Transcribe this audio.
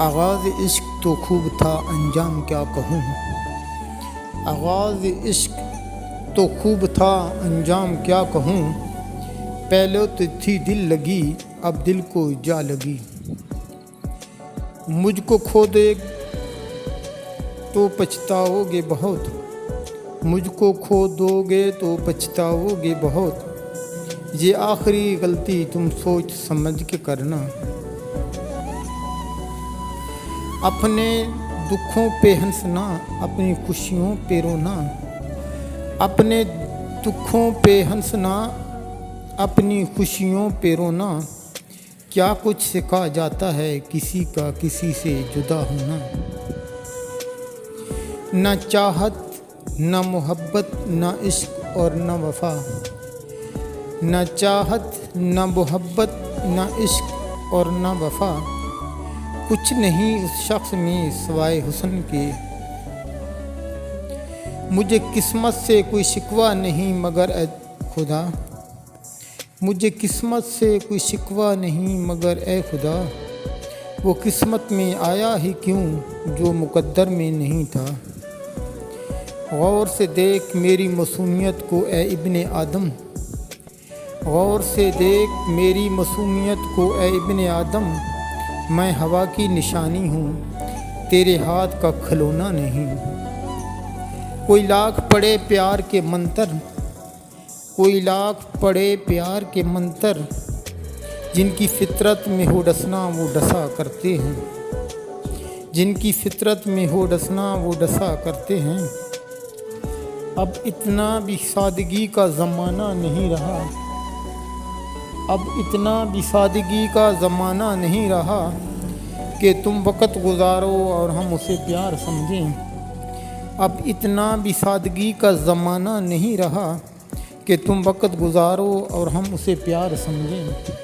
आगाज़ इश्क तो खूब था अंजाम क्या कहूँ। आगाज़ इश्क तो खूब था अंजाम क्या कहूँ। पहले तो थी दिल लगी अब दिल को जा लगी। मुझको खो दे तो पछताओगे बहुत। मुझको खो दोगे तो पछताओगे बहुत। ये आखिरी गलती तुम सोच समझ के करना। अपने दुखों पे हंसना अपनी खुशियों पे रोना। अपने दुखों पे हंसना अपनी खुशियों पे रोना। क्या कुछ सिखा जाता है किसी का किसी से जुदा होना। न चाहत न मोहब्बत न इश्क और न वफा। न चाहत न मोहब्बत न इश्क और न वफा। कुछ नहीं उस शख्स में सिवाय हुस्न के। मुझे किस्मत से कोई शिकवा नहीं मगर ए खुदा। मुझे किस्मत से कोई शिकवा नहीं मगर ए खुदा। वो किस्मत में आया ही क्यों जो मुकद्दर में नहीं था। गौर से देख मेरी मासूमियत को ए इब्ने आदम। गौर से देख मेरी मासूमियत को ए इब्ने आदम। मैं हवा की निशानी हूँ तेरे हाथ का खिलौना नहीं। कोई लाख पढ़े प्यार के मंतर। कोई लाख पढ़े प्यार के मंतर। जिनकी फितरत में हो डसना वो डसा करते हैं। जिनकी फितरत में हो डसना वो डसा करते हैं। अब इतना भी सादगी का ज़माना नहीं रहा। अब इतना भी सादगी का ज़माना नहीं रहा कि तुम वक़्त गुजारो और हम उसे प्यार समझें। अब इतना भी सादगी का ज़माना नहीं रहा कि तुम वक़्त गुजारो और हम उसे प्यार समझें।